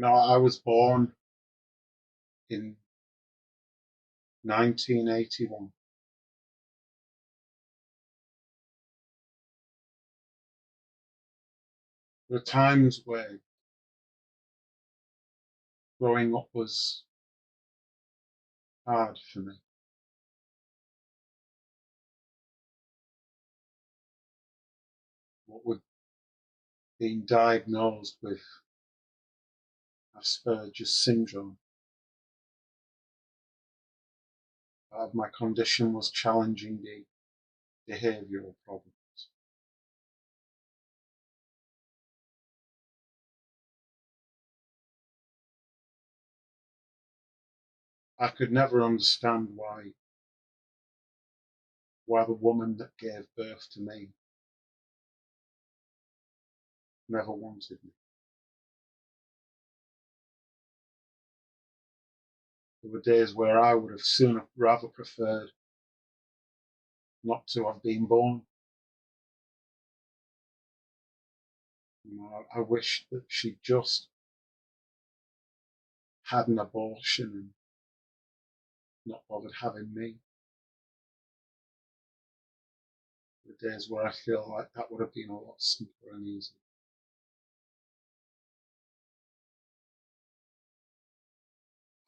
I was born in 1981. There were times where growing up was hard for me. What with being diagnosed with Asperger's syndrome, part of my condition was challenging the behavioural problems. I could never understand why the woman that gave birth to me never wanted me. There were days where I would have sooner rather preferred not to have been born. I wish that she'd just had an abortion and not bothered having me. The days where I feel like that would have been a lot simpler and easier.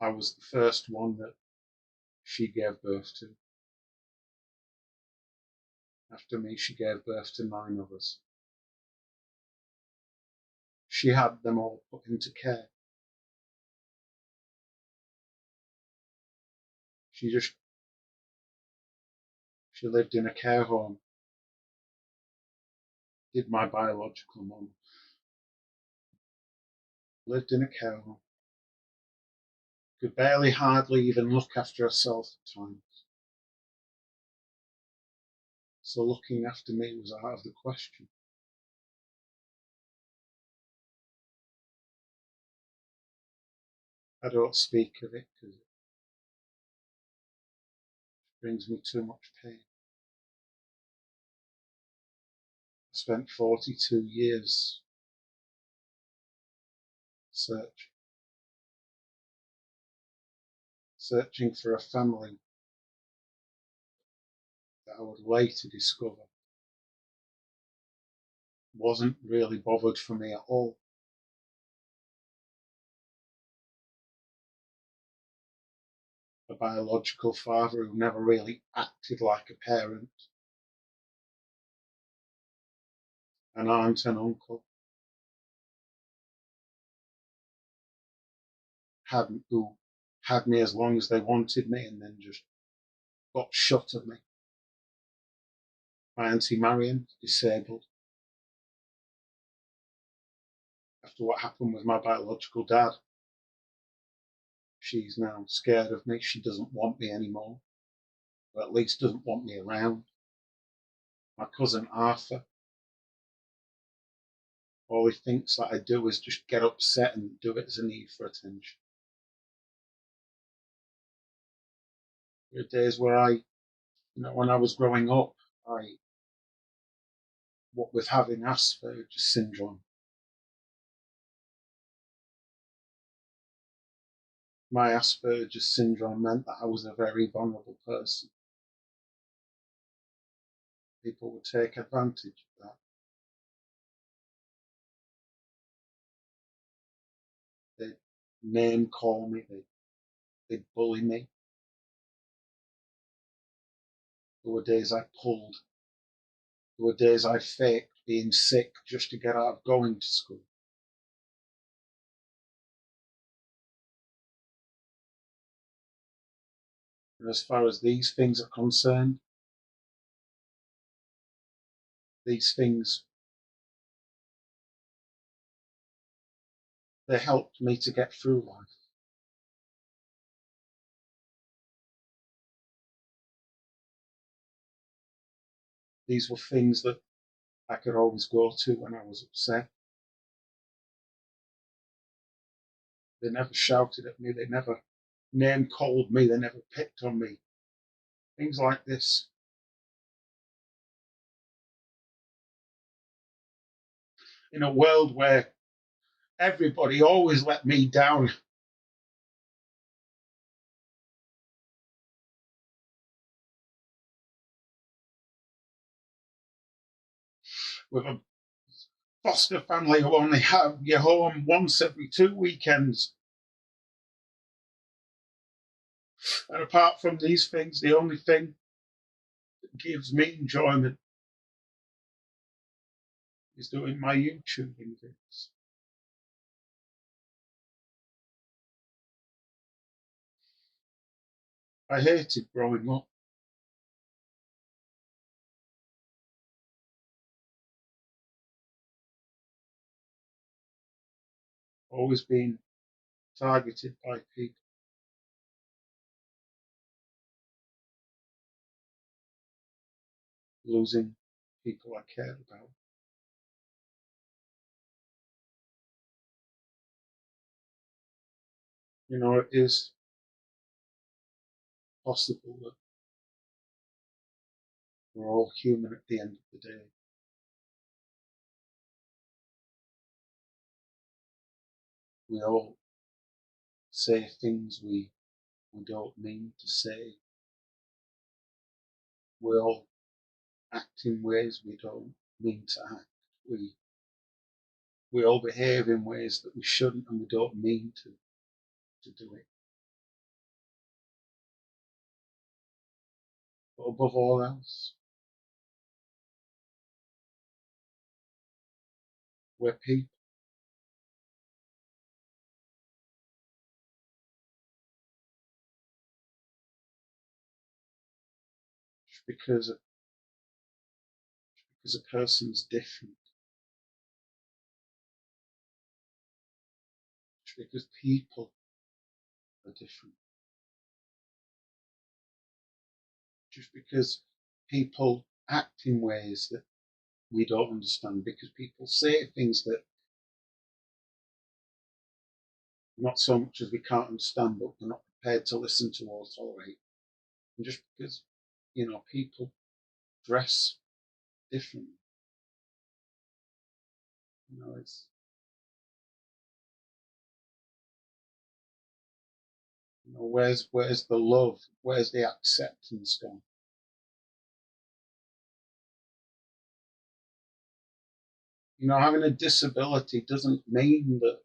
I was the first one that she gave birth to. After me, she gave birth to 9 others. She had them all put into care. She lived in a care home. Did my biological mum. Lived in a care home. Could barely hardly even look after herself at times. So looking after me was out of the question. I don't speak of it because it brings me too much pain. I spent 42 years searching for a family that I would later discover wasn't really bothered for me at all. A biological father who never really acted like a parent, an aunt and uncle who had me as long as they wanted me and then just got shut of me. My Auntie Marion, disabled. After what happened with my biological dad, she's now scared of me. She doesn't want me anymore, or at least doesn't want me around. My cousin Arthur, all he thinks that I do is just get upset and do it as a need for attention. There are days where when I was growing up, what with having Asperger's syndrome, my Asperger's syndrome meant that I was a very vulnerable person. People would take advantage of that. They'd name call me, they'd bully me. There were days I pulled. There were days I faked being sick just to get out of going to school. And as far as these things are concerned, these things, they helped me to get through life. These were things that I could always go to when I was upset. They never shouted at me, they never name called me, they never picked on me. Things like this. In a world where everybody always let me down. With a foster family who only have you home once every 2 weekends. And apart from these things, the only thing that gives me enjoyment is doing my YouTubing videos. I hated growing up. Always being targeted by people. Losing people I cared about. You know, it is possible that we're all human at the end of the day. We all say things we don't mean to say. We all act in ways we don't mean to act. We all behave in ways that we shouldn't and we don't mean to do it. But above all else, we're people. Just because a person's different, just because people are different, just because people act in ways that we don't understand, because people say things that not so much as we can't understand, but we're not prepared to listen to or tolerate. And just because, people dress differently, it's, where's the love? Where's the acceptance gone? Having a disability doesn't mean that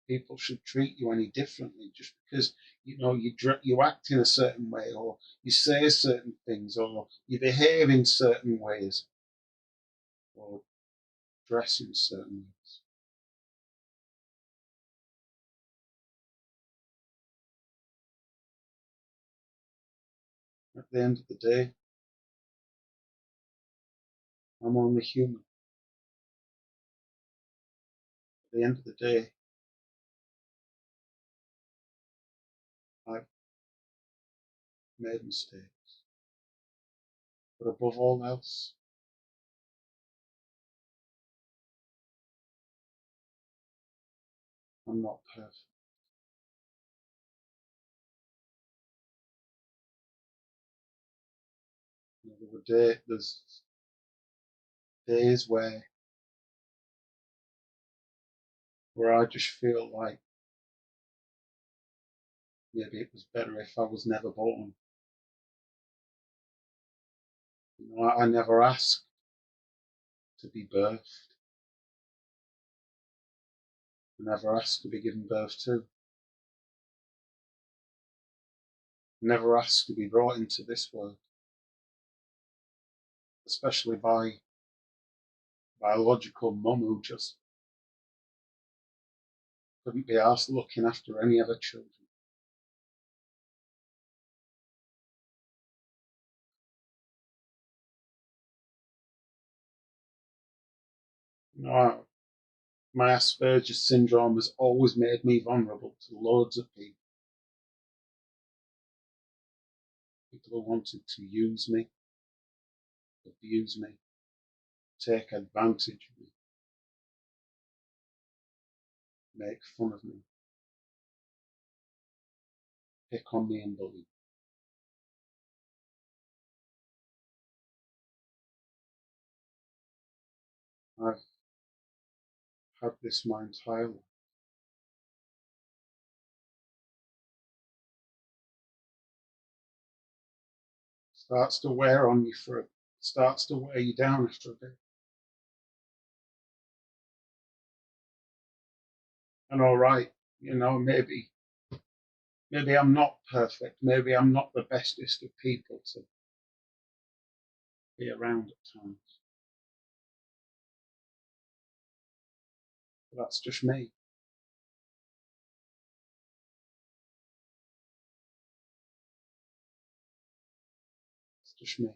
people should treat you any differently just because you act in a certain way, or you say certain things, or you behave in certain ways, or dress in certain ways. At the end of the day, I'm only human. At the end of the day, I've made mistakes. But above all else, I'm not perfect. There's days where I just feel like maybe it was better if I was never born. I never asked to be birthed. I never asked to be given birth to. I never asked to be brought into this world, especially by biological mum who just couldn't be asked looking after any other children. My Asperger's syndrome has always made me vulnerable to loads of people. People who wanted to use me, abuse me, take advantage of me, make fun of me, pick on me and bully me. I've had this my entire life. Starts to wear on you starts to wear you down after a bit. And all right, maybe I'm not perfect. Maybe I'm not the bestest of people to be around at times. But that's just me. It's just me.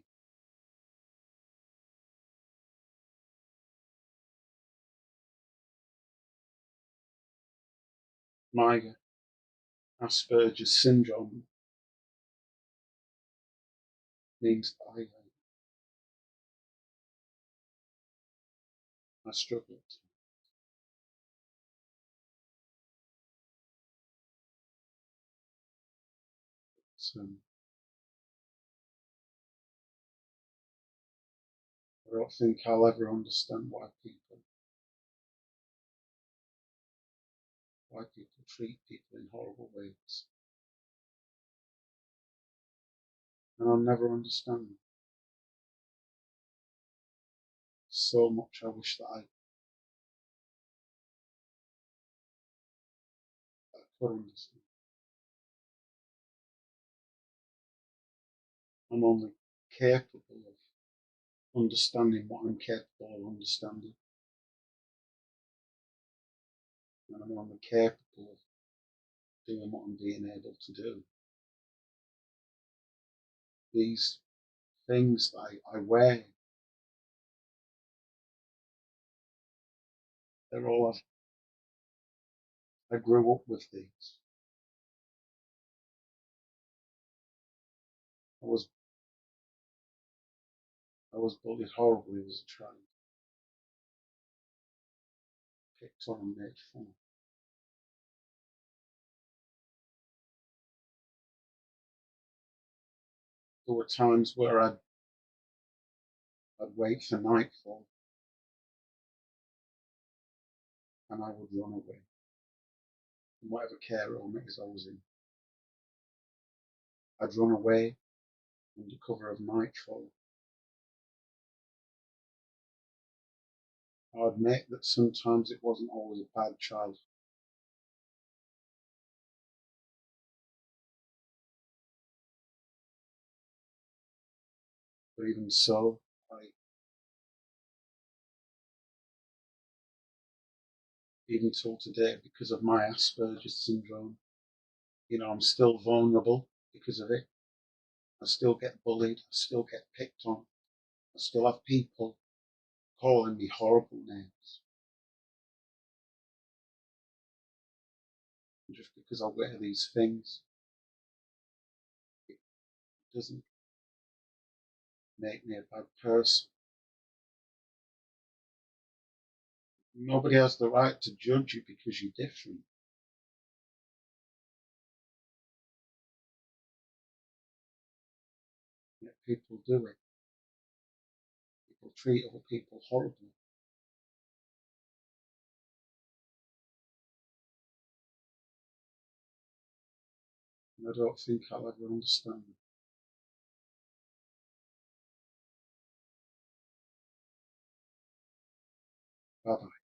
My Asperger's syndrome means that I struggle. So I don't think I'll ever understand why people treat people in horrible ways. And I'll never understand them. So much I wish that I could understand. I'm only capable of understanding what I'm capable of understanding. And I'm only capable of doing what I'm being able to do. These things that I wear, they're all I grew up with these. I was bullied horribly as a child, picked on and made fun of. There were times where I'd wait for nightfall and I would run away from whatever care home it is I was in. I'd run away under cover of nightfall. I'll admit that sometimes it wasn't always a bad childhood. But even so, even till today, because of my Asperger's syndrome, I'm still vulnerable because of it. I still get bullied. I still get picked on. I still have people calling me horrible names. And just because I wear these things, it doesn't make me a bad person. Nobody has the right to judge you because you're different. Yet people do it. People treat other people horribly. And I don't think I'll ever understand it. Bye bye.